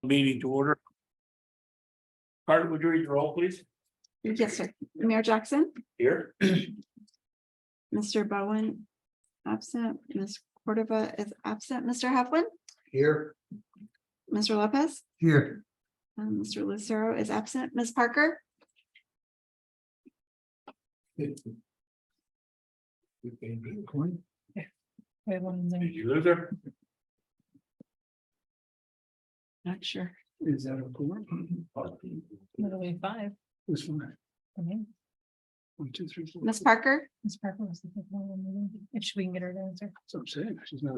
Meeting to order. Carter, would you read the roll, please? Yes, sir. Mayor Jackson, Here. Mr. Bowen, absent, Ms. Cordova is absent, Mr. Heflin, Here. Mr. Lopez, Here. and Mr. Lucero is absent, Ms. Parker, Did you lose her? not sure. Is that a quorum? It'll be five. Who's fine? I mean, 1, 2, 3, 4. Ms. Parker, Ms. Parker was the fifth one in the meeting. If we can get her to answer. That's what I'm saying. She's not.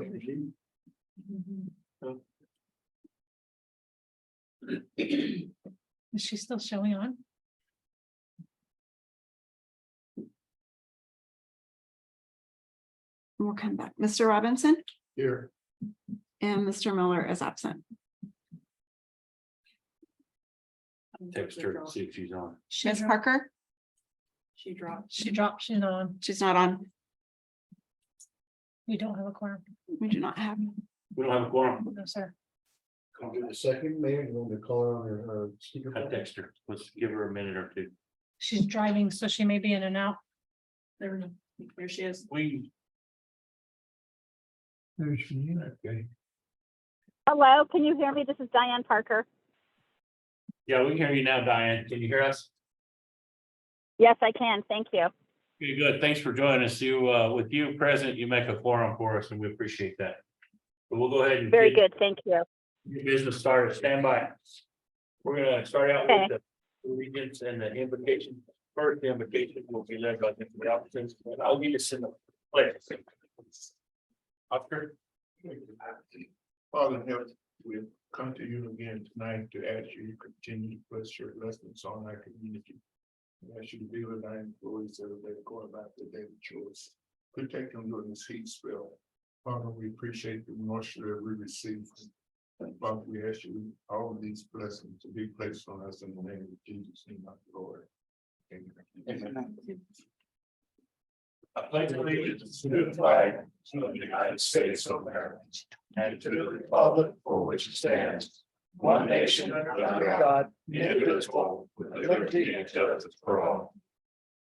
Is she still showing on? we'll come back. Mr. Robinson Here. and Mr. Miller is absent. Text her, see if she's on. Ms. Parker, She dropped. She dropped. She's not on. she's not on. We don't have a quorum. We do not have. We don't have a quorum. No, sir. Can you do the second, Mayor? You want me to call her on her speaker? I text her. Let's give her a minute or two. She's driving, so she may be in and out. There she is. We. There she is. Okay. Hello, can you hear me? This is Diane Parker. Yeah, we can hear you now, Diane. Can you hear us? Yes, I can. Thank you. Okay, good. Thanks for joining us. You, with you present, you make a quorum for us and we appreciate that. But we'll go ahead and. Very get good. Thank you. Your business started. Stand by. We're gonna start out Okay. with the regents and the invocation. First, the invocation will be led by the officers. I'll give you some place. Oscar. Father in heaven, we come to you again tonight to ask you to continue to bless your blessings on our community. We ask you to be with our employees as they go about their daily chores. Protect them during this heat spell. Father, we appreciate the moisture that we receive. And Father, we ask you all of these blessings to be placed on us in the name of Jesus, in our Lord. Amen. I pledge allegiance to the flag of the United States of America and to the republic for which it stands, one nation under God, indivisible, with liberty and justice for all.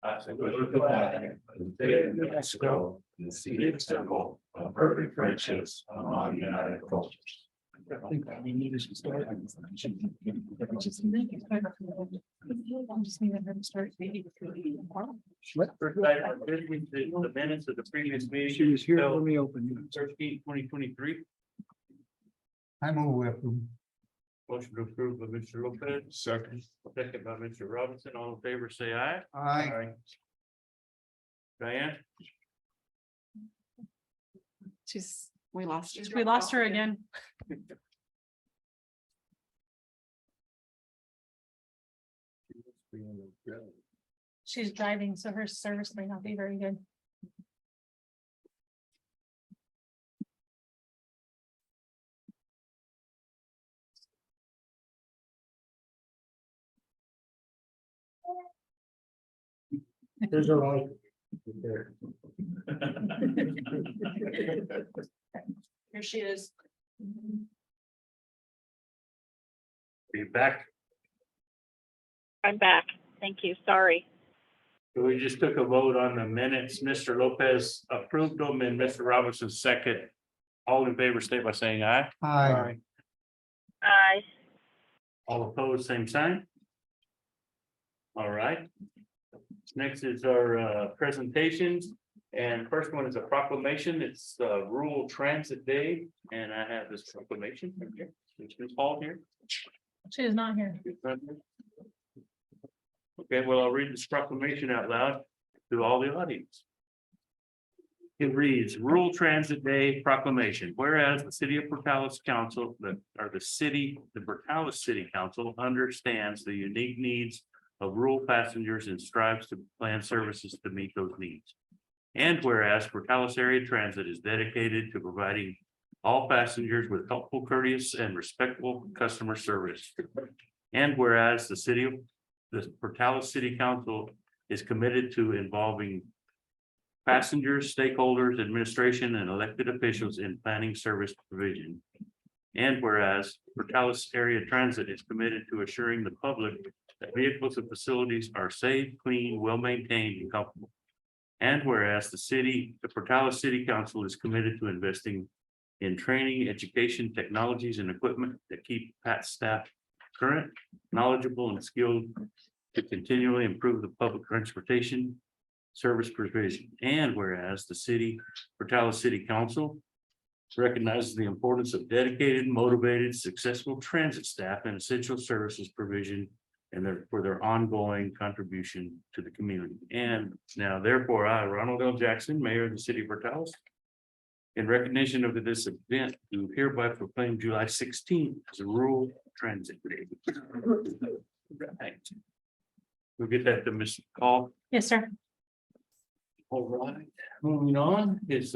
I salute the flag of the state of New Mexico, and the city symbol of perfect friendships among united cultures. I think we need to start. I'm just needing her to start reading. First item of business is the minutes of the previous meeting. She was here. Let me open you. 2023. I'm over with. Motion to approve by Mr. Lopez, Second. second by Mr. Robinson. All in favor, say aye. Aye. Diane, We lost. her. We lost her again. She's driving, so her service may not be very good. There's a light. Here she is. be back. I'm back. Thank you. Sorry. We just took a vote on the minutes. Mr. Lopez approved them and Mr. Robinson second. All in favor, state by saying aye. Aye. Aye. All opposed, same sign. All right. Next is our presentations. And first one is a proclamation. It's Rural Transit Day. And I have this proclamation. It's Ms. Hall here. She is not here. Okay, well, I'll read this proclamation out loud to all the audience. It reads Rural Transit Day Proclamation. Whereas the City of Portales Council, the Portales City Council understands the unique needs of rural passengers and strives to plan services to meet those needs. And whereas Portales Area Transit is dedicated to providing all passengers with helpful, courteous, and respectful customer service. And whereas the Portales City Council is committed to involving passengers, stakeholders, administration, and elected officials in planning service provision. And whereas Portales Area Transit is committed to assuring the public that vehicles and facilities are safe, clean, well-maintained, and comfortable. And whereas the Portales City Council is committed to investing in training, education, technologies, and equipment that keep Pat staff current, knowledgeable, and skilled to continually improve the public transportation service provision. And whereas the Portales City Council recognizes the importance of dedicated, motivated, successful transit staff and essential services provision for their ongoing contribution to the community. And now therefore, I, Ronald L. Jackson, Mayor of the City of Portales, in recognition of this event, do hereby proclaim July 16th as a rural transit day. Right. We'll get that to Ms. Call. Yes, sir. All right, moving on is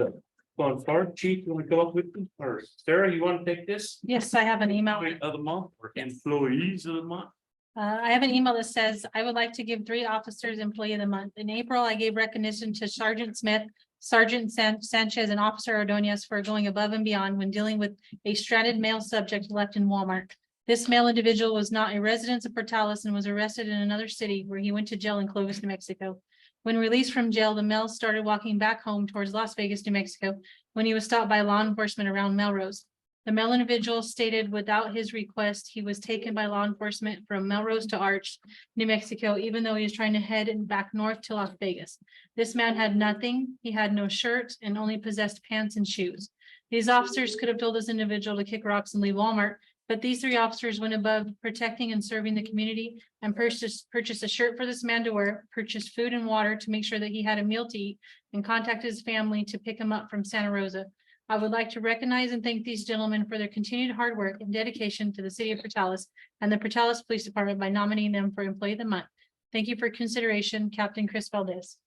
on fire chief, you want to come up with them, or Sarah, you want to take this? Yes, I have an email. Employee of the month or employees of the month? I have an email that says, I would like to give 3 officers employee of the month. In April, I gave recognition to Sergeant Smith, Sergeant Sanchez, and Officer Ordonez for going above and beyond when dealing with a stranded male subject left in Walmart. This male individual was not a resident of Portales and was arrested in another city where he went to jail in Clovis, New Mexico. When released from jail, the male started walking back home towards Las Vegas, New Mexico, when he was stopped by law enforcement around Melrose. The male individual stated without his request, he was taken by law enforcement from Melrose to Arch, New Mexico, even though he was trying to head back north to Las Vegas. This man had nothing. He had no shirt and only possessed pants and shoes. These officers could have told this individual to kick rocks and leave Walmart, but these 3 officers went above protecting and serving the community and purchased a shirt for this man to wear, purchased food and water to make sure that he had a meal to eat, and contacted his family to pick him up from Santa Rosa. I would like to recognize and thank these gentlemen for their continued hard work and dedication to the city of Portales and the Portales Police Department by nominating them for Employee of the Month. Thank you for consideration, Captain Chris Valdez.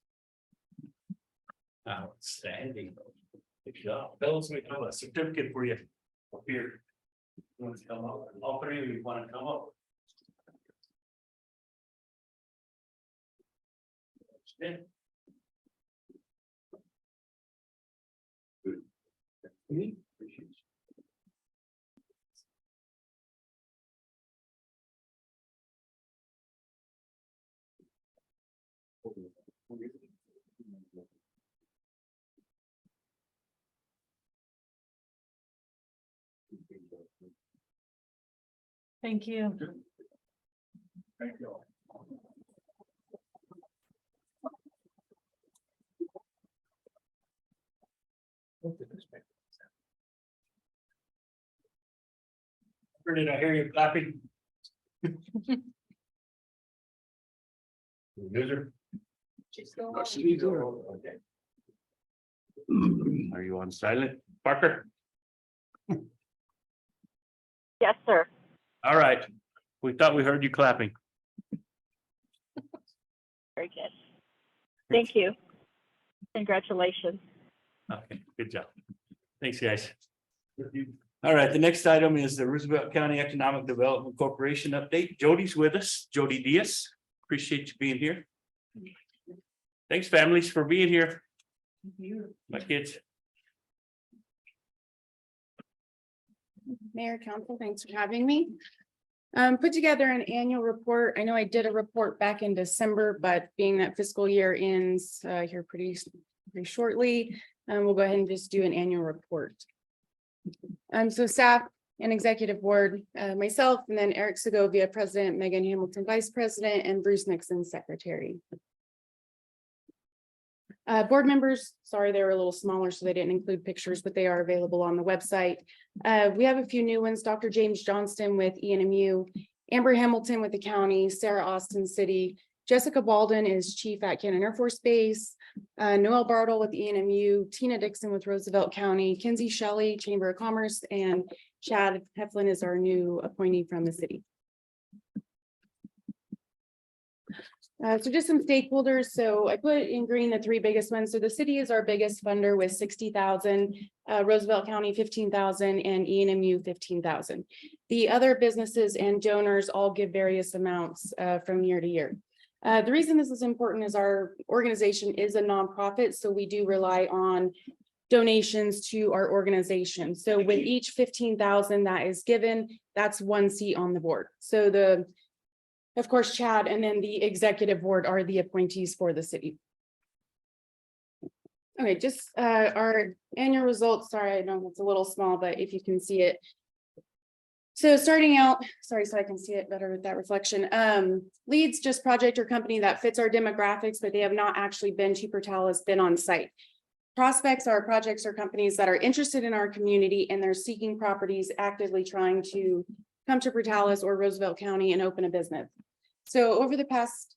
Outstanding. Good job. Fellas, we have a certificate for you up here. You want to come up? All 3 of you want to come up? Yeah. Good. Thank you. Thank you. Did I hear you clapping? Visitor. She's still Oh, on. she's on. Okay. Are you on silent, Parker? Yes, sir. All right, we thought we heard you clapping. Very good. Thank you. Congratulations. Okay, good job. Thanks, guys. All right, the next item is the Roosevelt County Economic Development Corporation update. Jody's with us, Jody Diaz. Appreciate you being here. Thanks, families, for being here. My kids. Mayor, Council, thanks for having me. Put together an annual report. I know I did a report back in December, but being that fiscal year ends here pretty shortly, we'll go ahead and just do an annual report. So staff and executive board, myself, and then Eric Segovia, President, Megan Hamilton, Vice President, and Bruce Nixon, Secretary. Board members, sorry, they were a little smaller, so they didn't include pictures, but they are available on the website. We have a few new ones, Dr. James Johnston with ENMU, Amber Hamilton with the county, Sarah Austin City, Jessica Balden is Chief at Cannon Air Force Base, Noel Bartle with ENMU, Tina Dixon with Roosevelt County, Kinsey Shelley, Chamber of Commerce, and Chad Heflin is our new appointee from the city. So just some stakeholders. So I put in green the 3 biggest ones. So the city is our biggest funder with 60,000, Roosevelt County 15,000, and ENMU 15,000. The other businesses and donors all give various amounts from year to year. The reason this is important is our organization is a nonprofit, so we do rely on donations to our organization. So with each 15,000 that is given, that's one seat on the board. So of course, Chad and then the executive board are the appointees for the city. Okay, just our annual results. Sorry, I know it's a little small, but if you can see it. So starting out, sorry, so I can see it better with that reflection. Leads just project or company that fits our demographics, but they have not actually been to Portales, been on site. Prospects are projects or companies that are interested in our community and they're seeking properties, actively trying to come to Portales or Roosevelt County and open a business. So over the past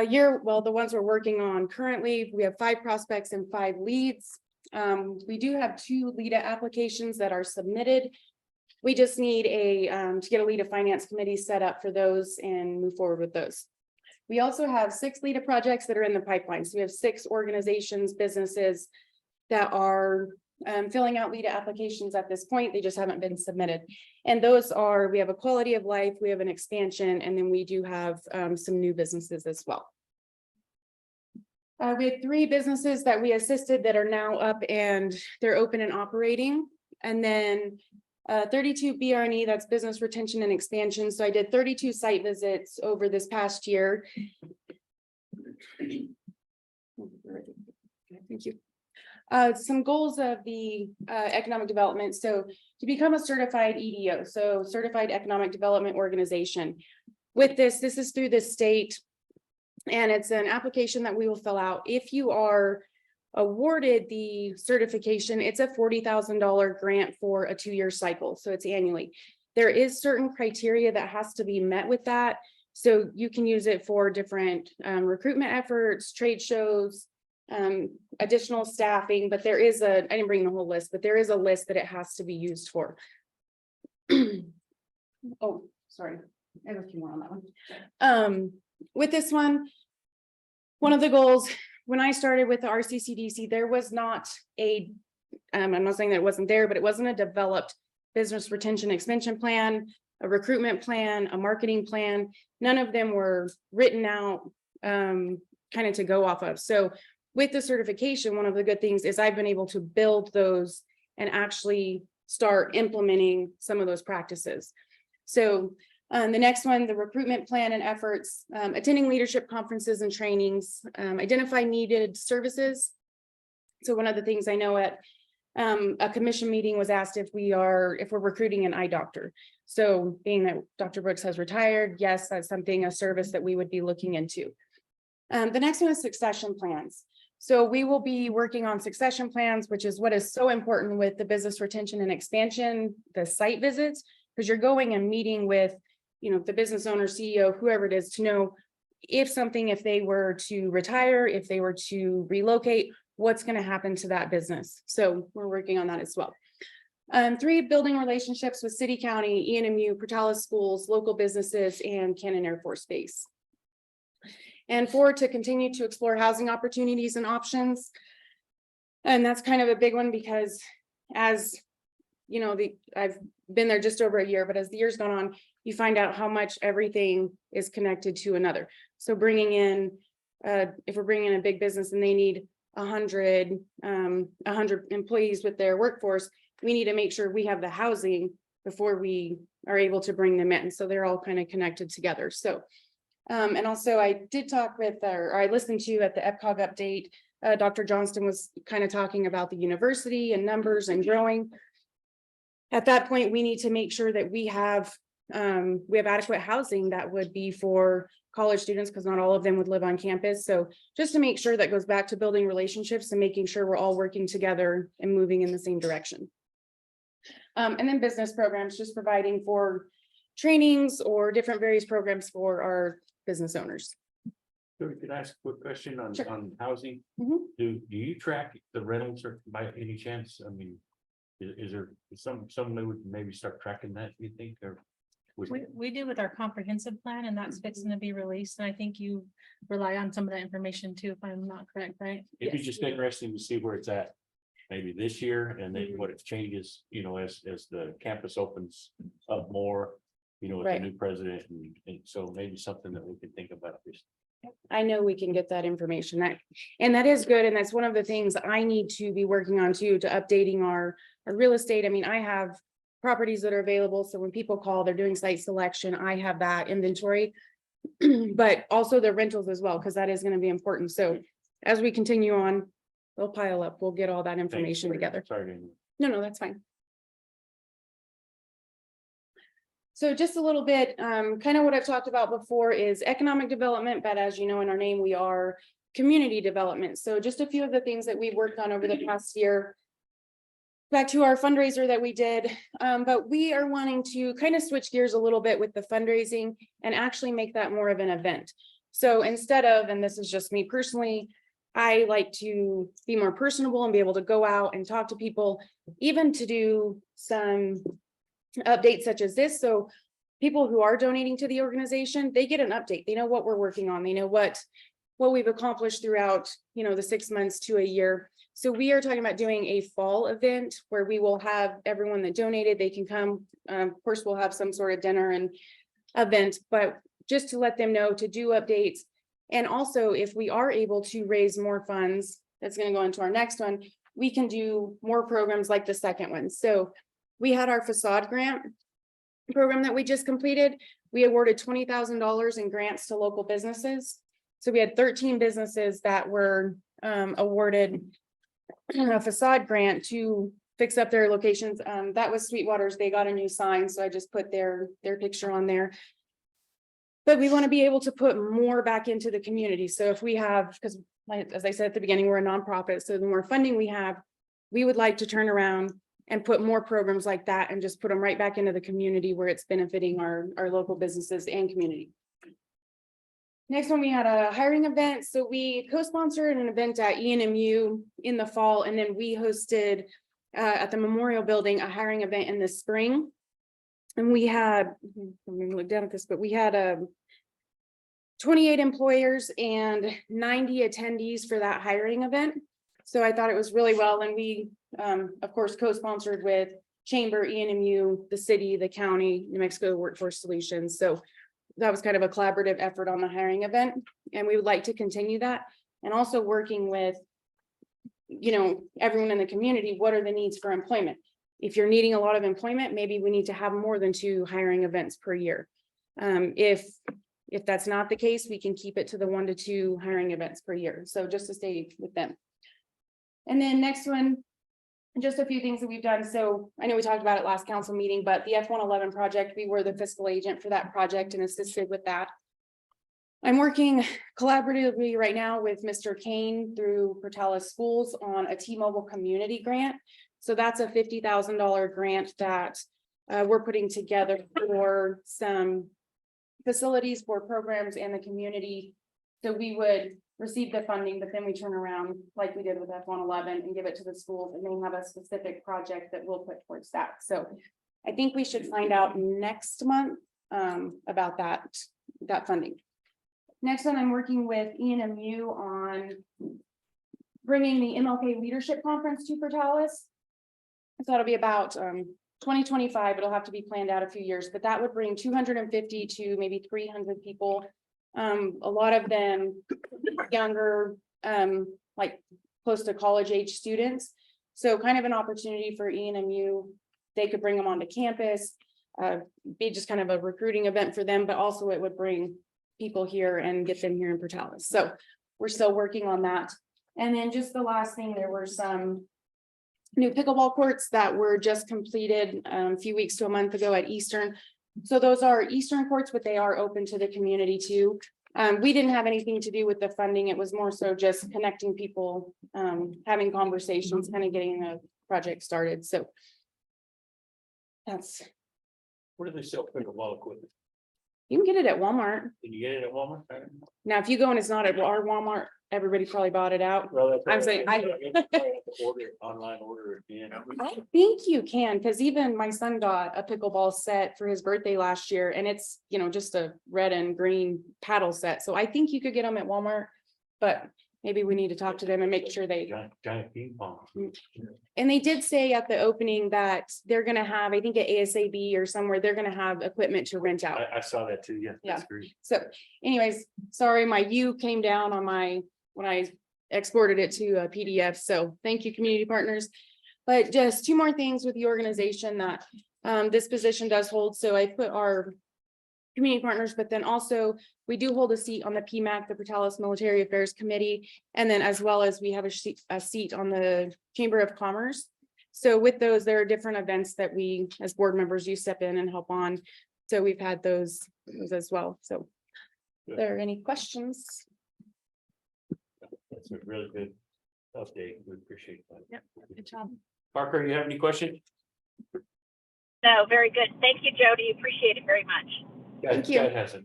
year, well, the ones we're working on currently, we have 5 prospects and 5 leads. We do have 2 LEDA applications that are submitted. We just need to get a LEDA finance committee set up for those and move forward with those. We also have 6 LEDA projects that are in the pipeline. So we have 6 organizations, businesses that are filling out LEDA applications at this point. They just haven't been submitted. And those are, we have a quality of life, we have an expansion, and then we do have some new businesses as well. We had 3 businesses that we assisted that are now up and they're open and operating. And then 32 BRNE, that's business retention and expansion. So I did 32 site visits over this past year. Thank you. Some goals of the economic development. So to become a certified EDO, so certified economic development organization. With this is through the state, and it's an application that we will fill out. If you are awarded the certification, it's a $40,000 grant for a 2-year cycle. So it's annually. There is certain criteria that has to be met with that. So you can use it for different recruitment efforts, trade shows, additional staffing, but there is I didn't bring the whole list, but there is a list that it has to be used for. Oh, sorry. I have a few more on that one. With this one of the goals, when I started with the RCCDC, there was not I'm not saying that it wasn't there, but it wasn't a developed business retention expansion plan, a recruitment plan, a marketing plan. None of them were written out kind of to go off of. So with the certification, one of the good things is I've been able to build those and actually start implementing some of those practices. So the next one, the recruitment plan and efforts, attending leadership conferences and trainings, identify needed services. So one of the things I know at a commission meeting was asked if we're recruiting an eye doctor. So being that Dr. Brooks has retired, yes, that's a service that we would be looking into. The next one is succession plans. So we will be working on succession plans, which is what is so important with the business retention and expansion, the site visits, because you're going and meeting with, the business owner, CEO, whoever it is, to know if they were to retire, if they were to relocate, what's going to happen to that business. So we're working on that as well. 3, building relationships with city, county, ENMU, Portales schools, local businesses, and Cannon Air Force Base. And 4, to continue to explore housing opportunities and options. And that's kind of a big one because as I've been there just over a year, but as the year's gone on, you find out how much everything is connected to another. So bringing in, if we're bringing in a big business and they need 100 employees with their workforce, we need to make sure we have the housing before we are able to bring them in. So they're all kind of connected together. So, and also I did talk with, or I listened to at the EPCOG update, Dr. Johnston was kind of talking about the university and numbers and growing. At that point, we need to make sure that we have adequate housing that would be for college students, because not all of them would live on campus. So just to make sure that goes back to building relationships and making sure we're all working together and moving in the same direction. And then business programs, just providing for trainings or different various programs for our business owners. Could I ask a quick question on, Sure. on housing? Mhm. Do you track the rentals or by any chance? I mean, is there some way we can maybe start tracking that, you think, or? We do with our comprehensive plan, and that's fixing to be released, and I think you rely on some of that information too, if I'm not correct, right? It'd be just interesting to see where it's at, maybe this year, and then what it changes, as the campus opens up more, with the Right. new president, and so maybe something that we could think about, just I know we can get that information, and that is good, and that's one of the things I need to be working on too, to updating our real estate. I mean, I have properties that are available, so when people call, they're doing site selection, I have that inventory. But also the rentals as well, because that is gonna be important, so as we continue on, they'll pile up, we'll get all that information together. Sorry. No, that's fine. So just a little bit, kind of what I've talked about before is economic development, but as you know, in our name, we are community development. So just a few of the things that we've worked on over the past year. Back to our fundraiser that we did, but we are wanting to kind of switch gears a little bit with the fundraising and actually make that more of an event. So instead of, and this is just me personally, I like to be more personable and be able to go out and talk to people, even to do some updates such as this. So people who are donating to the organization, they get an update. They know what we're working on. They know what we've accomplished throughout, the 6 months to a year. So we are talking about doing a fall event where we will have everyone that donated, they can come. Of course, we'll have some sort of dinner and event, but just to let them know to do updates. And also, if we are able to raise more funds, that's going to go into our next one, we can do more programs like the second one. So we had our facade grant program that we just completed. We awarded $20,000 in grants to local businesses. So we had 13 businesses that were awarded a facade grant to fix up their locations. That was Sweetwater's. They got a new sign, so I just put their picture on there. But we want to be able to put more back into the community. So if we have, because as I said at the beginning, we're a nonprofit, so the more funding we have, we would like to turn around and put more programs like that and just put them right back into the community where it's benefiting our local businesses and community. Next one, we had a hiring event. So we co-sponsored an event at ENMU in the fall, and then we hosted at the Memorial Building a hiring event in the spring. And we had, I'm gonna look down at this, but we had 28 employers and 90 attendees for that hiring event. So I thought it was really well, and we, of course, co-sponsored with Chamber, ENMU, the city, the county, New Mexico Workforce Solutions. So that was kind of a collaborative effort on the hiring event, and we would like to continue that. And also working with, everyone in the community, what are the needs for employment? If you're needing a lot of employment, maybe we need to have more than 2 hiring events per year. If that's not the case, we can keep it to the 1 to 2 hiring events per year. So just to stay with them. And then next one, just a few things that we've done. So I know we talked about it last council meeting, but the F-111 project, we were the fiscal agent for that project and assisted with that. I'm working collaboratively right now with Mr. Kane through Portales Schools on a T-Mobile community grant. So that's a $50,000 grant that we're putting together for some facilities for programs and the community. So we would receive the funding, but then we turn around like we did with F-111 and give it to the schools, and they have a specific project that we'll put towards that. So I think we should find out next month about that funding. Next one, I'm working with ENMU on bringing the MLK Leadership Conference to Portales. So it'll be about 2025. It'll have to be planned out a few years, but that would bring 250 to maybe 300 people. A lot of them younger, like close to college age students. So kind of an opportunity for ENMU. They could bring them onto campus, be just kind of a recruiting event for them, but also it would bring people here and get them here in Portales. So we're still working on that. And then just the last thing, there were some new pickleball courts that were just completed a few weeks to a month ago at Eastern. So those are Eastern courts, but they are open to the community too. We didn't have anything to do with the funding. It was more so just connecting people, having conversations, kind of getting the project started. So that's, Where do they sell pickleball equipment? you can get it at Walmart. Can you get it at Walmart? Now, if you go and it's not at our Walmart, everybody probably bought it out. Well, that's I'm right. saying, Online order it in. I think you can, because even my son got a pickleball set for his birthday last year, and it's, just a red and green paddle set. So I think you could get them at Walmart, but maybe we need to talk to them and make sure they, Giant ping pong. and they did say at the opening that they're gonna have, I think at ASAB or somewhere, they're gonna have equipment to rent out. I saw that too, yeah. That's great. So anyways, sorry, my U came down on when I exported it to a PDF. So thank you, community partners. But just two more things with the organization that this position does hold. So I put our community partners, but then also we do hold a seat on the PMAC, the Portales Military Affairs Committee. And then as well as we have a seat on the Chamber of Commerce. So with those, there are different events that we, as board members, you step in and help on. So we've had those as well. So if there are any questions? That's a really good update. We appreciate that. Yep. Good job. Parker, you have any questions? No, very good. Thank you, Jody. Appreciate it very much. Thank you. Guy has it.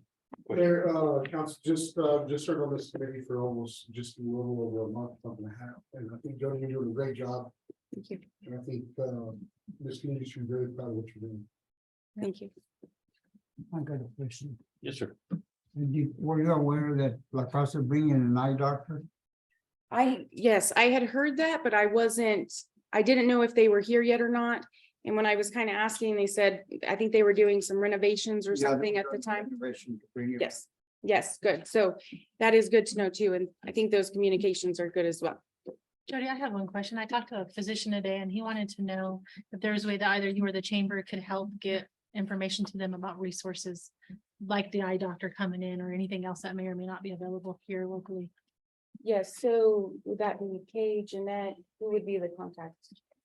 There, council, just served on this committee for almost just a little over a month and a half, and I think Jody, you're doing a great job. Thank you. And I think, this community should be very proud of what you're doing. Thank you. I got a question. Yes, sir. Were you aware that La Casa bringing an eye doctor? Yes, I had heard that, but I didn't know if they were here yet or not. And when I was kind of asking, they said, I think they were doing some renovations or Yeah, something they're at the doing time. renovation to bring you- Yes, yes, good. So that is good to know too. And I think those communications are good as well. Jody, I have one question. I talked to a physician today and he wanted to know if there was a way that either you or the chamber could help get information to them about resources like the eye doctor coming in or anything else that may or may not be available here locally. Yes, so would that be Kay, Jeanette, who would be the contact?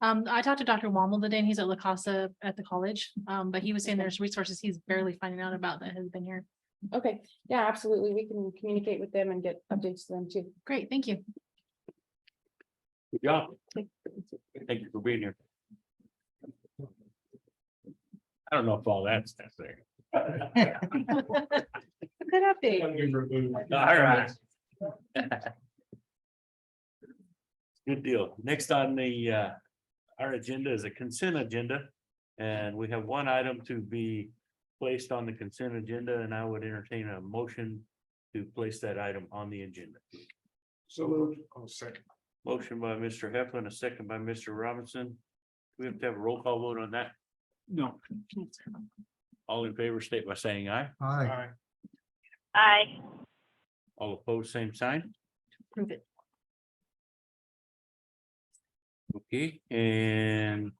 I talked to Dr. Wammel today and he's at La Casa at the college. But he was saying there's resources he's barely finding out about that has been here. Okay, yeah, absolutely. We can communicate with them and get updates to them too. Great, thank you. Good job. Thank you for being here. I don't know if all that's necessary. Good update. All right. Good deal. Next on the our agenda is a consent agenda. And we have one item to be placed on the consent agenda, and I would entertain a motion to place that item on the agenda. So, second. Motion by Mr. Heflin, a second by Mr. Robinson. We have to have a roll call vote on that. No. All in favor, state by saying aye. Aye. Aye. All opposed, same sign. Prove it. Okay, and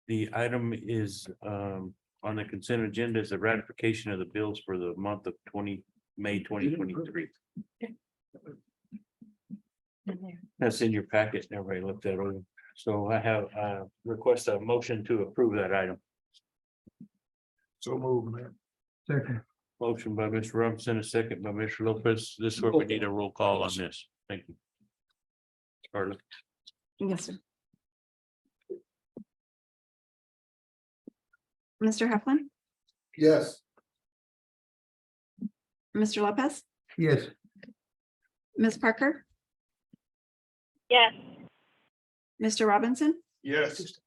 the item is on the consent agenda is the ratification of the bills for the month of May 2023. That's in your packet. Everybody looked that over. So I have request a motion to approve that item. So move, man. Second. Motion by Mr. Robinson, a second by Mr. Lopez. This is where we need a roll call on this. Thank you. Scarlett. Yes, sir. Mr. Heflin, Yes. Mr. Lopez, Yes. Ms. Parker, Yes. Mr. Robinson, Yes.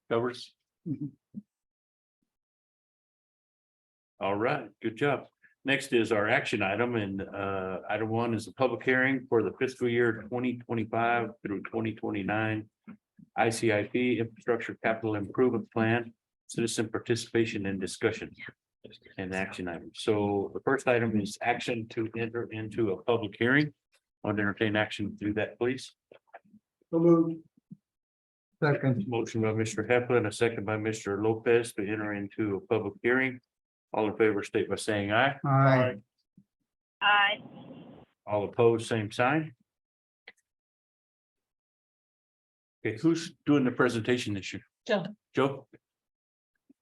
Covers. Mhm. All right, good job. Next is our action item, and item one is a public hearing for the fiscal year 2025 through 2029. ICIP Infrastructure Capital Improvement Plan, citizen participation and discussion. And action item. So the first item is action to enter into a public hearing. I'll entertain action to do that, please. So moved. Second. Motion by Mr. Heflin, a second by Mr. Lopez to enter into a public hearing. All in favor, state by saying aye. Aye. Aye. All opposed, same sign. Okay, who's doing the presentation this year? Joe, Joe?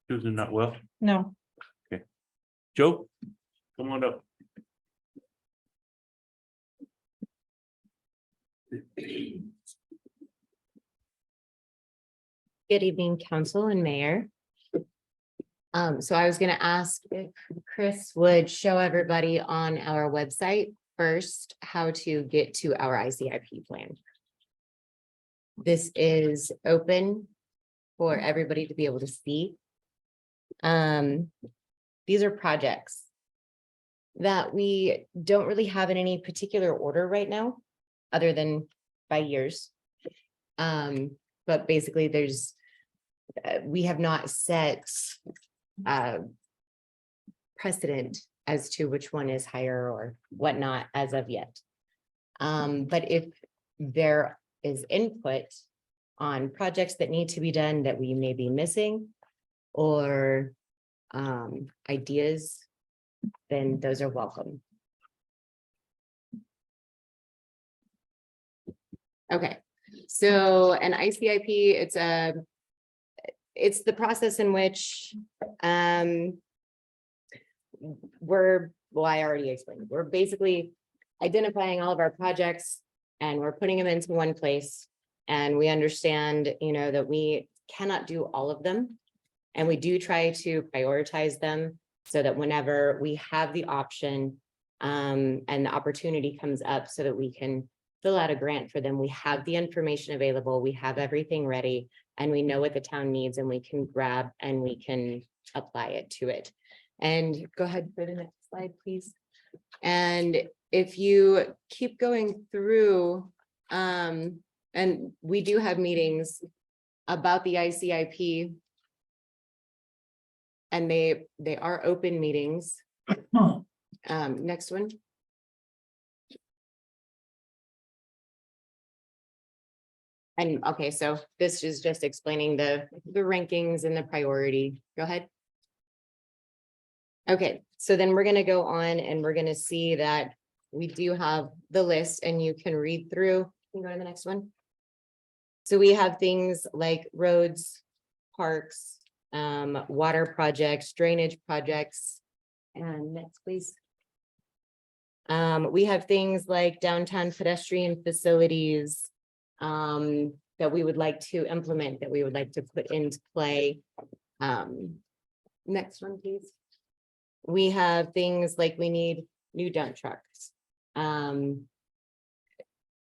Susan not well? no. Joe? Come on up. Good evening, council and mayor. So I was gonna ask if Chris would show everybody on our website first how to get to our ICIP plan. This is open for everybody to be able to see. These are projects that we don't really have in any particular order right now, other than by years. But basically we have not set precedent as to which one is higher or whatnot as of yet. But if there is input on projects that need to be done that we may be missing, or ideas, then those are welcome. Okay, so an ICIP, it's the process in which I already explained, we're basically identifying all of our projects and we're putting them into one place. And we understand, that we cannot do all of them. And we do try to prioritize them so that whenever we have the option and the opportunity comes up so that we can fill out a grant for them, we have the information available, we have everything ready, and we know what the town needs, and we can grab and we can apply it to it. And go ahead for the next slide, please. And if you keep going through, and we do have meetings about the ICIP, and they are open meetings. Next one. And okay, so this is just explaining the rankings and the priority. Go ahead. Okay, so then we're going to go on and we're going to see that we do have the list, and you can read through. Can you go to the next one? So we have things like roads, parks, water projects, drainage projects. And next, please. We have things like downtown pedestrian facilities that we would like to implement, that we would like to put into play. Next one, please. We have things like we need new dump trucks. On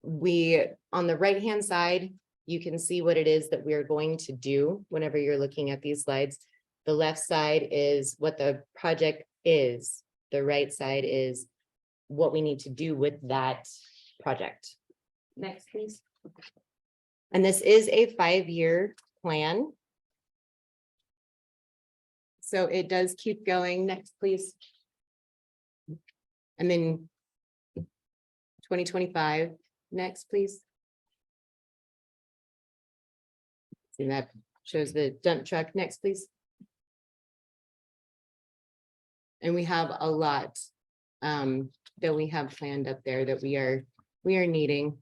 the right-hand side, you can see what it is that we're going to do whenever you're looking at these slides. The left side is what the project is. The right side is what we need to do with that project. Next, please. And this is a 5-year plan. So it does keep going. Next, please. And then 2025. Next, please. And that shows the dump truck. Next, please. And we have a lot that we have planned up there that we are needing.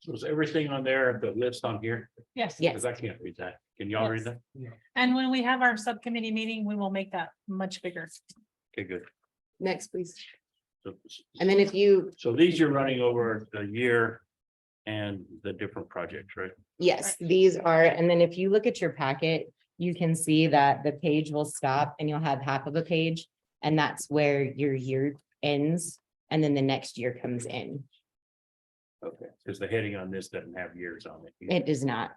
So is everything on there, the list on here? Yes. Yes. Because I can't read that. Can y'all read that? And when we have our subcommittee meeting, we will make that much bigger. Okay, good. Next, please. So- And then if you, So these you're running over the year and the different projects, right? yes, these are, and then if you look at your packet, you can see that the page will stop and you'll have half of a page. And that's where your year ends. And then the next year comes in. Okay, because the heading on this doesn't have years on it. It does not.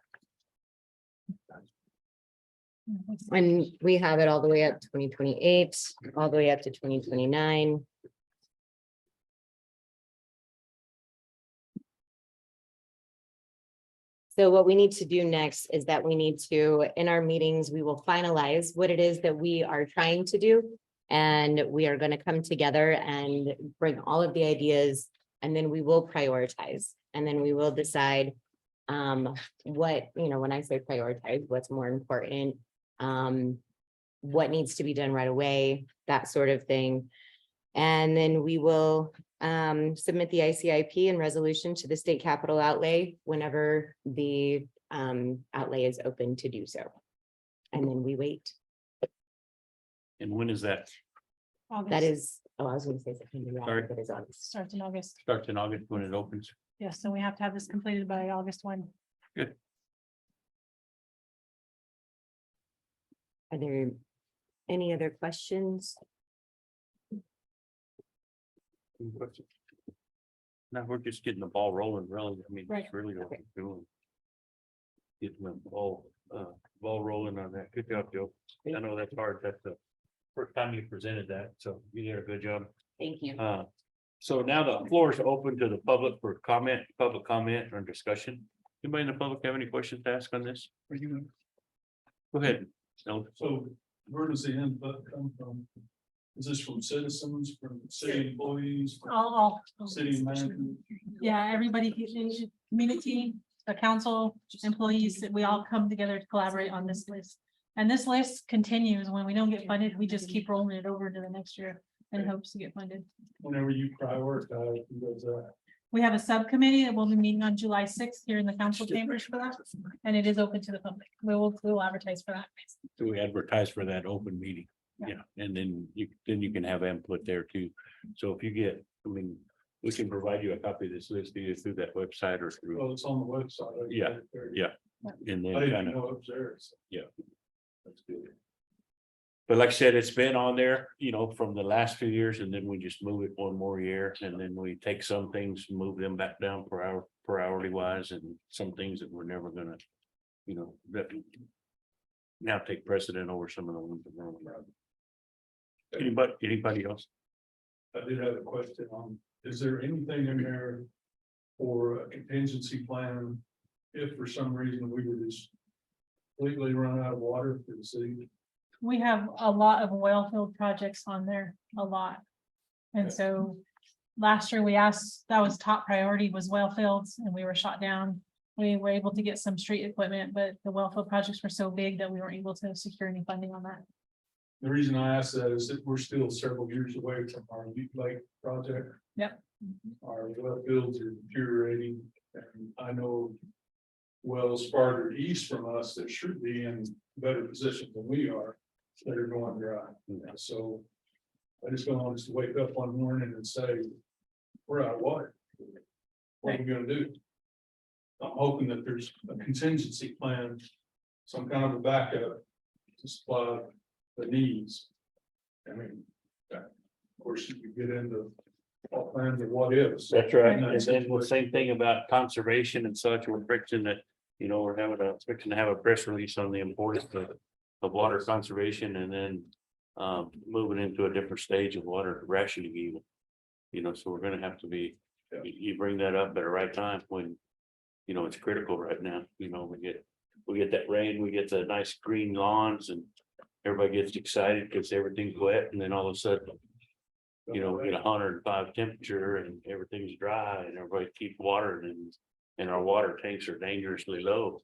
And we have it all the way up to 2028, all the way up to 2029. So what we need to do next is that we need to, in our meetings, we will finalize what it is that we are trying to do. And we are going to come together and bring all of the ideas, and then we will prioritize, and then we will decide what, when I say prioritize, what's more important, what needs to be done right away, that sort of thing. And then we will submit the ICIP and resolution to the state capital outlay whenever the outlay is open to do so. And then we wait. And when is that? That is, I was going to say September. yeah, Sorry. that is August. Starts in August. Starts in August when it opens. Yes, so we have to have this completed by August 1. Good. Are there any other questions? Now we're just getting the ball rolling, really. I mean, Right. it's really what we're doing. Getting the ball ball rolling on that. Good job, Joe. I know that's hard. That's the first time you presented that, so you did a good job. Thank you. So now the floor is open to the public for comment, public comment or discussion. Anybody in the public have any questions to ask on this? Go ahead. No, So where does the input come from? Is this from citizens, from city employees, from All. city management? Yeah, everybody, community, the council, employees, we all come together to collaborate on this list. And this list continues. When we don't get funded, we just keep rolling it over to the next year in hopes to get funded. Whenever you prioritize, who does that? We have a subcommittee that will be meeting on July 6th here in the council chambers for that, and it is open to the public. We'll advertise for that. so we advertise for that open meeting. Yeah. Yeah, and then you can have input there too. So if you get, I mean, we can provide you a copy of this list either through that website or through, Well, it's on the website. Yeah, yeah. and then I didn't kind of. know it was there. so. Yeah. That's good. But like I said, it's been on there, from the last 2 years, and then we just move it one more year, and then we take some things, move them back down per hourly wise, and some things that we're never gonna. That. Now take precedent over some of the ones that we're on about. Anybody else? I did have a question on, is there anything in there for a contingency plan? If for some reason we would just completely run out of water for the city? We have a lot of oil field projects on there, a lot. And Okay. so last year we asked, that was top priority was well fields and we were shot down. We were able to get some street equipment, but the well field projects were so big that we weren't able to secure any funding on that. The reason I ask that is that we're still several years away from our Ute Lake project. Yep. Our well fields are deteriorating, and I know wells farther east from us that should be in better position than we are, that are going dry. So I just don't want us to wake up one morning and say, we're out of water. What are we gonna do? I'm hoping that there's a contingency plan, some kind of a backup to supply the needs. I mean, of course, you could get into all kinds of what ifs. That's right, and then the same thing about conservation and such, we're fixing that, we're fixing to have a press release on the importance of water conservation and then. Moving into a different stage of water rationing even. So we're gonna have to be, you bring that up at the right time when. It's critical right now, we get that rain, we get the nice green lawns and. Everybody gets excited because everything's wet and then all of a sudden. We get 105 temperature and everything's dry and everybody keeps watering and our water tanks are dangerously low.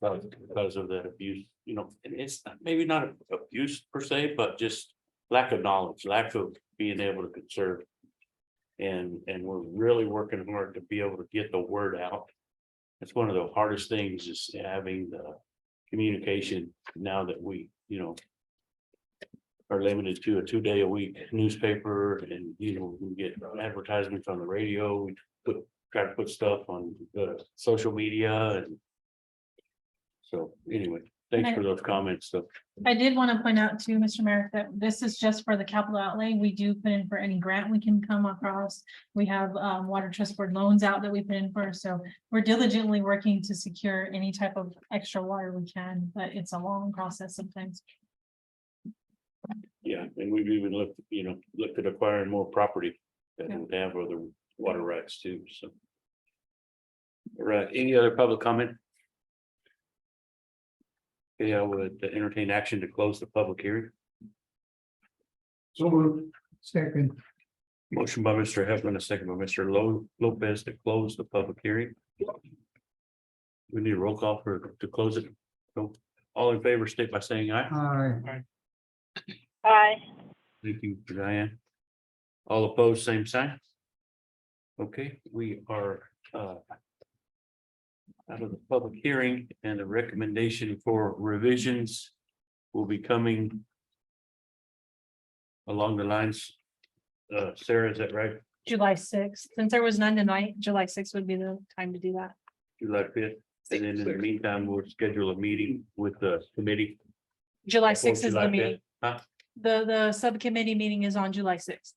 Because of that abuse, and it's maybe not abuse per se, but just lack of knowledge, lack of being able to conserve. And we're really working hard to be able to get the word out. It's one of the hardest things is having the communication now that we, are limited to a 2-day-a-week newspaper and, we get advertisements on the radio, we try to put stuff on the social media and. So anyway, thanks for those comments. So I did want to point out too, Mr. Merrick, that this is just for the capital outlay. We do put in for any grant we can come across. We have water trust board loans out that we put in for, so we're diligently working to secure any type of extra water we can, but it's a long process sometimes. yeah, and we've even looked at acquiring more property that Yeah. would have other water rights too, so. All right, any other public comment? Okay, I would entertain action to close the public hearing. So moved. Second, Motion by Mr. Heflin, a second by Mr. Lopez to close the public hearing. We need a roll call to close it. So, all in favor, state by saying aye. aye. Aye. Thank you, Diane. All opposed, same sign. Okay, we are out of the public hearing and a recommendation for revisions will be coming along the lines. Sarah, is that right? July 6th, since there was none tonight, July 6th would be the time to do that. July 5th. And then in the meantime, we'll schedule a meeting with the committee. July before 6th is July the 5th. meeting. Huh? The subcommittee meeting is on July 6th.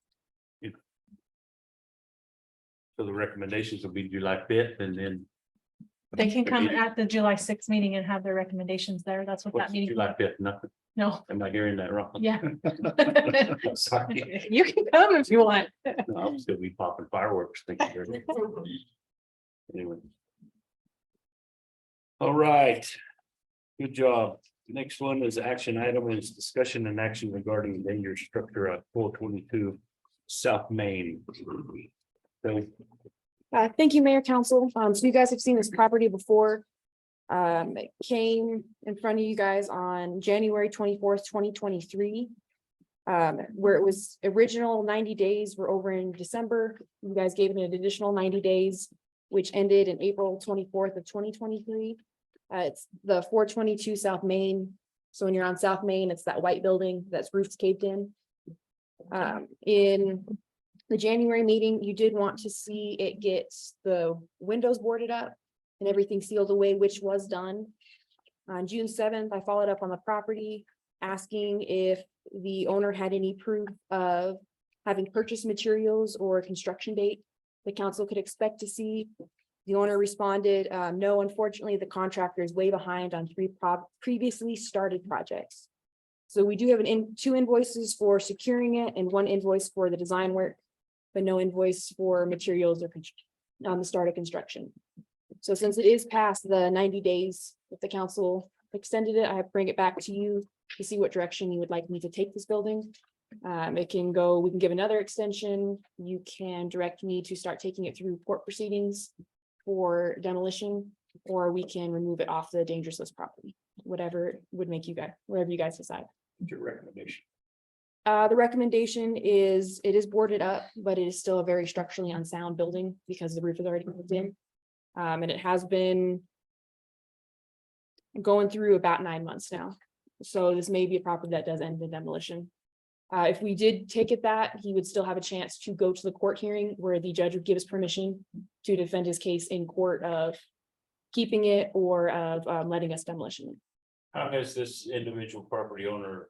So the recommendations will be July 5th and then They can come at the July 6th meeting and have their recommendations there. That's what that What's meeting. July 5th? Nothing. No, Am I hearing that wrong? yeah. I'm sorry. You can come if you want. No, I'll still be popping fireworks. Thank you very much. Anyway. All right. Good job. Next one is action item is discussion and action regarding dangerous structure at 422 South Main. So, Thank you, Mayor Council. So you guys have seen this property before. It came in front of you guys on January 24th, 2023. Where it was original 90 days were over in December. You guys gave it an additional 90 days, which ended in April 24th of 2023. It's the 422 South Main. So when you're on South Main, it's that white building that's roofs caved in. In the January meeting, you did want to see it get the windows boarded up and everything sealed away, which was done. On June 7th, I followed up on the property, asking if the owner had any proof of having purchased materials or construction date the council could expect to see. The owner responded, no, unfortunately, the contractor is way behind on three previously started projects. So we do have two invoices for securing it and one invoice for the design work, but no invoice for materials or on the start of construction. So since it is past the 90 days, if the council extended it, I bring it back to you to see what direction you would like me to take this building. It can go, we can give another extension. You can direct me to start taking it through court proceedings for demolition, or we can remove it off the dangerous list property, whatever would make you guys, whatever you guys decide. your recommendation. The recommendation is it is boarded up, but it is still a very structurally unsound building because the roof is already moved in. And it has been going through about 9 months now. So this may be a property that does end in demolition. If we did take it that, he would still have a chance to go to the court hearing where the judge would give us permission to defend his case in court of keeping it or of letting us demolition it. How has this individual property owner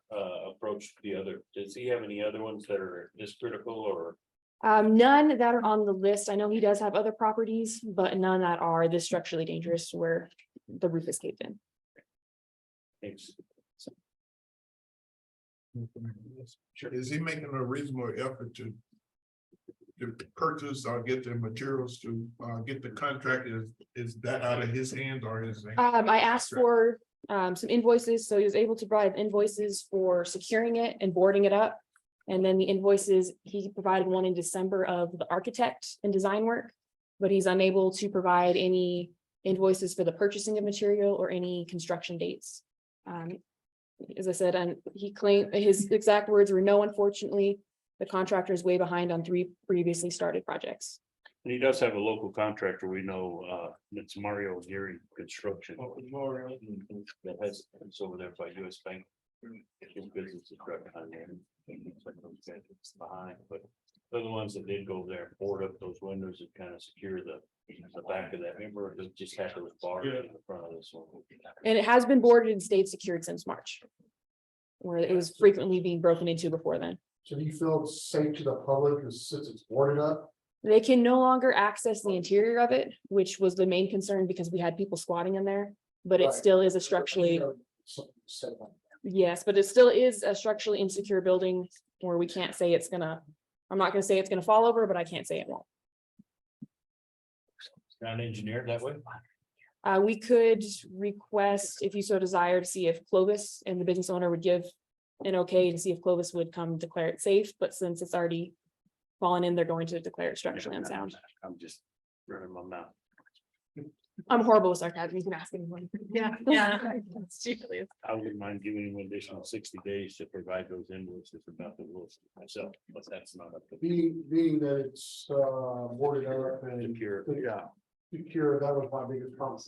approached the other? Does he have any other ones that are this critical or? None that are on the list. I know he does have other properties, but none that are this structurally dangerous where the roof is caved in. Thanks. Is he making a reasonable effort to purchase or get the materials to get the contract? Is that out of his hands or his? I asked for some invoices, so he was able to provide invoices for securing it and boarding it up. And then the invoices, he provided one in December of the architect and design work, but he's unable to provide any invoices for the purchasing of material or any construction dates. As I said, and he claimed his exact words were, no, unfortunately, the contractor is way behind on 3 previously started projects. And he does have a local contractor we know, it's Mario Geary Construction. That has, it's over there by US Bank. His business is right behind there. It's behind, but they're the ones that did go there, board up those windows and kind of secure the back of that. Remember, it just had those bars in the front of this one. And it has been boarded and stayed secured since March, where it was frequently being broken into before then. So do you feel it's safe to the public since it's boarded up? They can no longer access the interior of it, which was the main concern because we had people squatting in there, but it Right. still is a structurally, yes, but it still is a structurally insecure building where we can't say it's gonna, I'm not gonna say it's gonna fall over, but I can't say it won't. Not engineered that way. We could request, if you so desire, to see if Clovis and the business owner would give an okay to see if Clovis would come declare it safe, but since it's already fallen in, they're going to declare it structurally unsound. I'm just running my mouth. I'm horrible with sarcasm. You can ask anyone. Yeah, yeah. It's usually- I wouldn't mind giving him an additional 60 days to provide those invoices about the rules myself, but that's not up to Being that it's boarded up and secure. Yeah. secure, that was my biggest problem.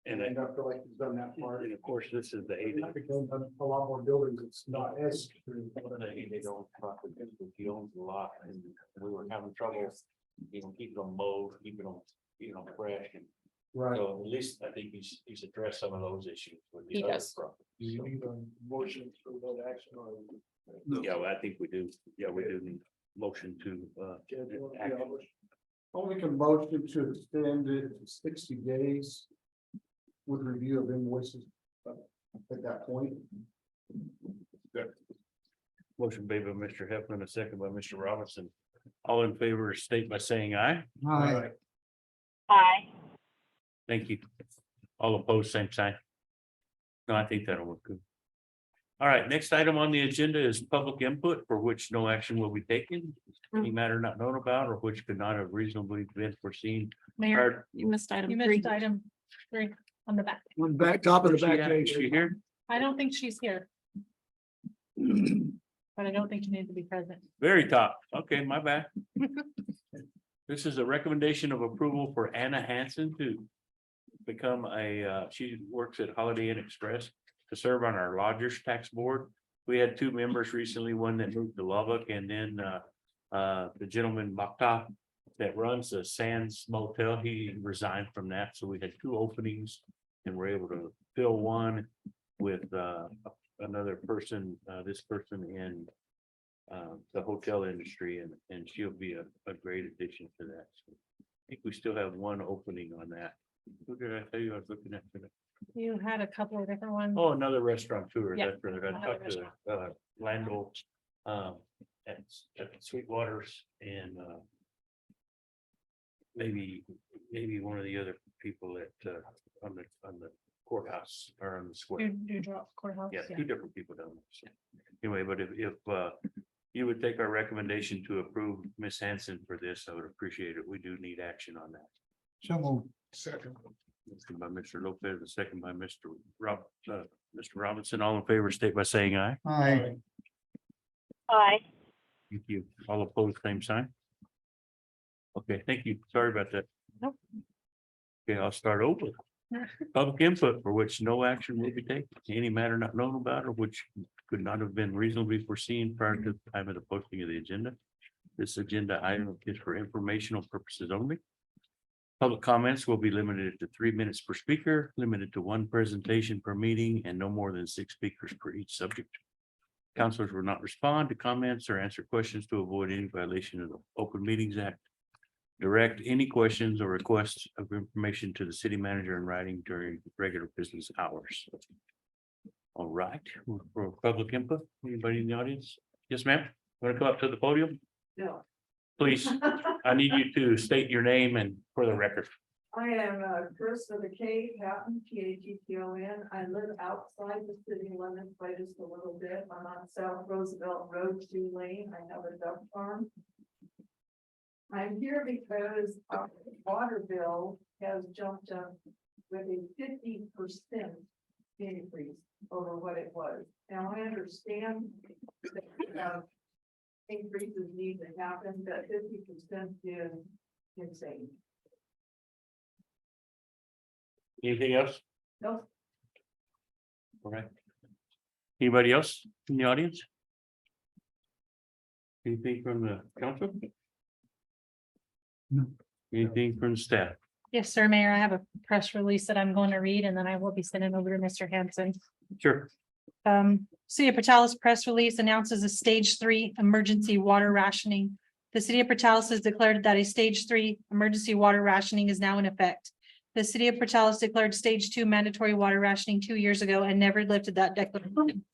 And And I feel like he's done that part. of course, this is the And 80. that became a lot more buildings, it's not as secure. They don't profit, he owns a lot and we were having trouble, keeping them mowed, keeping them, fresh. And Right. so at least I think he's addressed some of those issues with He the other does. properties. Do you need a motion for that action or? Yeah, well, I think we do. Yeah, we do need motion to act. I'll make a motion to extend it to 60 days. With review of invoices at that point. Motion made by Mr. Heflin, a second by Mr. Robinson. All in favor, state by saying aye. Aye. Aye. Thank you. All opposed, same sign. No, I think that'll work good. All right, next item on the agenda is public input for which no action will be taken. Any matter not known about or which could not have reasonably been foreseen. Mayor, prior- You missed item you three. missed item 3 on the back. On back, top of the Where's she back at? page. Is she here? I don't think she's here. But I don't think you need to be present. Very top. Okay, my bad. This is a recommendation of approval for Anna Hansen to become she works at Holiday Inn Express to serve on our lodgers tax board. We had 2 members recently, one that moved to Lubbock and then the gentleman Makta that runs the Sands Motel, he resigned from that. So we had 2 openings and we're able to fill one with another person, this person in the hotel industry and she'll be a great addition to that. So I think we still have 1 opening on that. Who did I tell you I was looking at today? You had a couple of different ones. Oh, another restaurateur. Yeah, That's where I another talked to Lando at Sweetwater's and maybe one of the other people at on the courthouse or on the square. Dewdrop Courthouse. Yeah, 2 different people down there. So anyway, but if you would take our recommendation to approve Miss Hanson for this, I would appreciate it. We do need action on that. So moved. Second. Motion by Mr. Lopez, a second by Mr. Robinson. All in favor, state by saying aye. Aye. Aye. Thank you. All opposed, same sign. Okay, thank you. Sorry about that. Nope. Okay, I'll start over. Public input for which no action will be taken. Any matter not known about or which could not have been reasonably foreseen prior to the time of the posting of the agenda. This agenda item is for informational purposes only. Public comments will be limited to 3 minutes per speaker, limited to 1 presentation per meeting, and no more than 6 speakers per each subject. Councilors will not respond to comments or answer questions to avoid any violation of the Open Meetings Act. Direct any questions or requests of information to the city manager in writing during regular business hours. All right, for public input, anybody in the audience? Yes, ma'am. Want to come up to the podium? No. Please, I need you to state your name and for the record. I am Chris with a K, Patton, Patton. I live outside the city limits by just a little bit. I'm on South Roosevelt Road, 2 lane. I have a duck farm. I'm here because our water bill has jumped up with a 50% increase over what it was. Now, I understand that increases need to happen, but 50% is insane. Anything else? No, All right. Anybody else in the audience? Anything from the council? No. Anything from the staff? Yes, sir, Mayor. I have a press release that I'm going to read and then I will be sending over to Mr. Hanson. Sure. City of Portales press release announces a stage 3 emergency water rationing. The city of Portales has declared that a stage 3 emergency water rationing is now in effect. The city of Portales declared stage 2 mandatory water rationing 2 years ago and never lifted that declaration.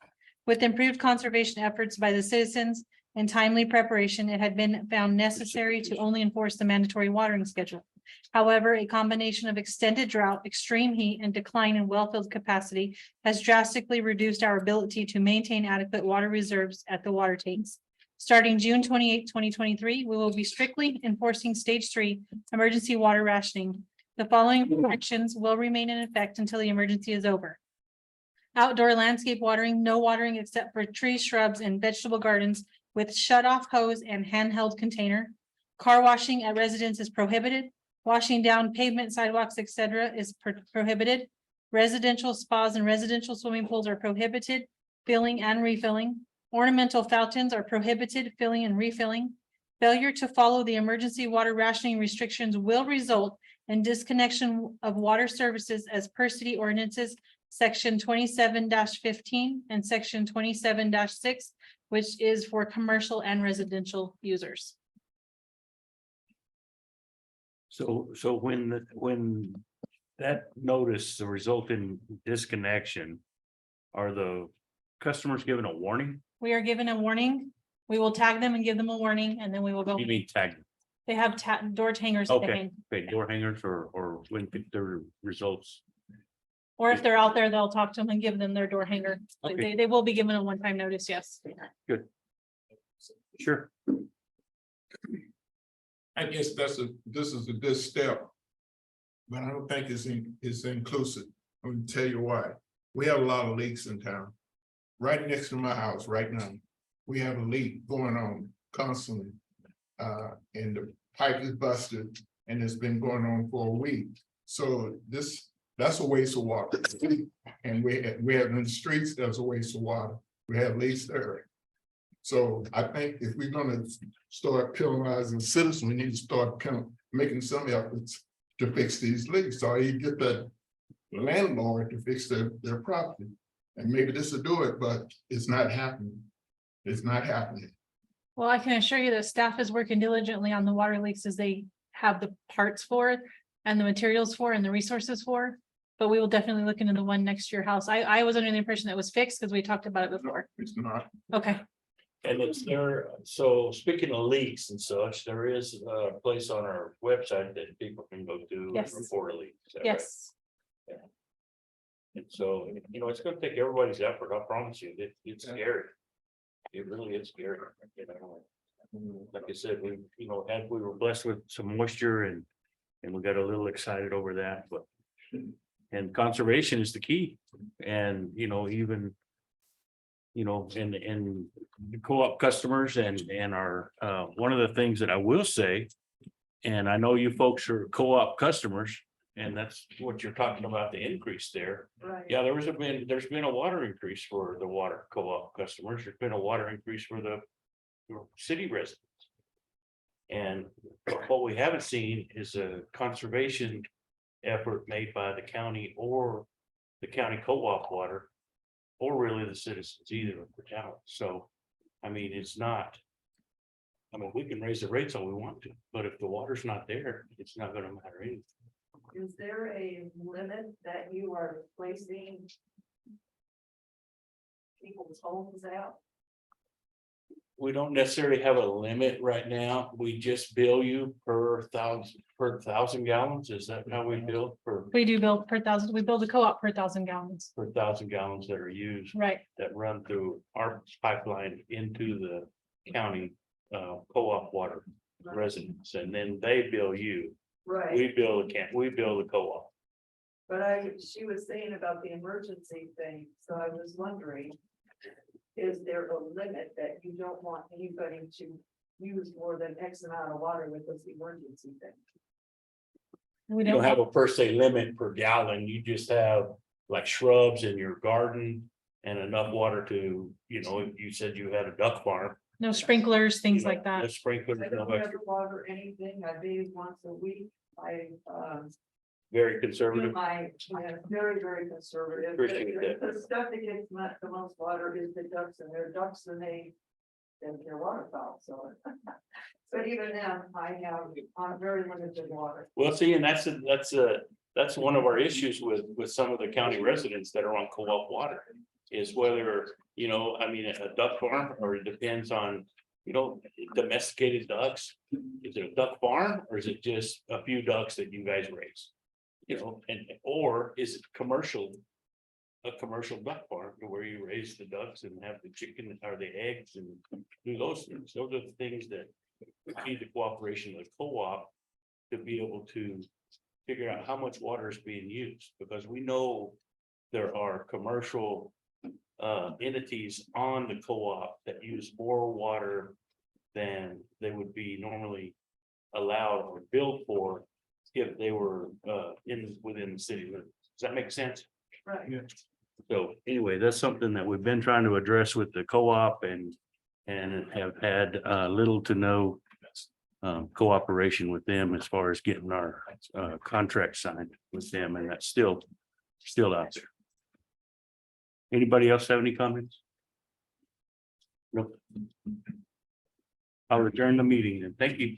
With improved conservation efforts by the citizens and timely preparation, it had been found necessary to only enforce the mandatory watering schedule. However, a combination of extended drought, extreme heat, and decline in wellfield capacity has drastically reduced our ability to maintain adequate water reserves at the water tanks. Starting June 28, 2023, we will be strictly enforcing stage 3 emergency water rationing. The following actions will remain in effect until the emergency is over. Outdoor landscape watering, no watering except for trees, shrubs, and vegetable gardens with shut-off hose and handheld container. Car washing at residence is prohibited. Washing down pavement, sidewalks, etc. is prohibited. Residential spas and residential swimming pools are prohibited, filling and refilling. Ornamental fountains are prohibited, filling and refilling. Failure to follow the emergency water rationing restrictions will result in disconnection of water services as per city ordinances, section 27-15 and section 27-6, which is for commercial and residential users. So when that notice result in disconnection, are the customers given a warning? We are given a warning. We will tag them and give them a warning, and then we will go. You mean tag? They have door hangers. that they Okay, hang. okay, door hangers or when the results. Or if they're out there, they'll talk to them and give them their door hanger. But Okay. They will be given a one-time notice, yes. Sure. I guess this is a good step. But I don't think it's inclusive. I'm gonna tell you why. We have a lot of leaks in town. Right next to my house right now, we have a leak going on constantly. And the pipe is busted and it's been going on for a week. So that's a waste of water. And we have in the streets, there's a waste of water. We have leaks there. So I think if we're gonna start penalizing citizens, we need to start making some efforts to fix these leaks. So you get the landlord to fix their property. And maybe this will do it, but it's not happening. It's not happening. Well, I can assure you that staff is working diligently on the water leaks as they have the parts for it and the materials for and the resources for. But we will definitely look into the one next to your house. I was under the impression that was fixed because we talked about it before. It's not. Okay, And it's there, so speaking of leaks and such, there is a place on our website that people can go to. Yes. Report a leak. Is that right? yes. And so, it's gonna take everybody's effort, I promise you, it's scary. It really is scary, Like I said, as we were blessed with some moisture and we got a little excited over that, but. And conservation is the key, and even. And the co-op customers and our, one of the things that I will say. And I know you folks are co-op customers, and that's what you're talking about, the increase there. Right. Yeah, there's been a water increase for the water co-op customers. There's been a water increase for the city residents. And what we haven't seen is a conservation effort made by the county or the county co-op water, or really the citizens either of the town. So, it's not. We can raise the rates all we want to, but if the water's not there, it's not gonna matter anything. Is there a limit that you are placing people's homes at? We don't necessarily have a limit right now. We just bill you per thousand gallons. Is that how we bill We do build per thousand, we build a co-op per 1,000 gallons, per thousand gallons that are used, right? that run through our pipeline into the county co-op water residents, and then they bill you. Right, We bill the co-op. but she was saying about the emergency thing, so I was wondering. Is there a limit that you don't want anybody to use more than X amount of water with this emergency thing? We You don't don't have a per se limit per gallon. You just have like shrubs in your garden and enough water to, you said you had a duck farm. no sprinklers, things like The that. sprinklers, I don't ever water anything, I bathe once a week, very do conservative. my, very, very conservative. Appreciate that. The stuff that gets the most water is the ducks, and they're ducks and they're waterfowl, so. But even then, I have on very limited water. Well, see, and that's one of our issues with some of the county residents that are on co-op water. Is whether, a duck farm, or it depends on, domesticated ducks. Is it a duck farm, or is it just a few ducks that you guys raise? Or is it a commercial duck farm where you raise the ducks and have the chicken or the eggs and do those things. Those are the things that need the cooperation of the co-op to be able to figure out how much water is being used, because we know there are commercial entities on the co-op that use more water than they would be normally allowed or billed for if they were within the city limits. Does that make sense? Right. So anyway, that's something that we've been trying to address with the co-op and have had little to no cooperation with them as far as getting our contract signed with them, and that's still out there. Anybody else have any comments? Nope. I'll adjourn the meeting and thank you.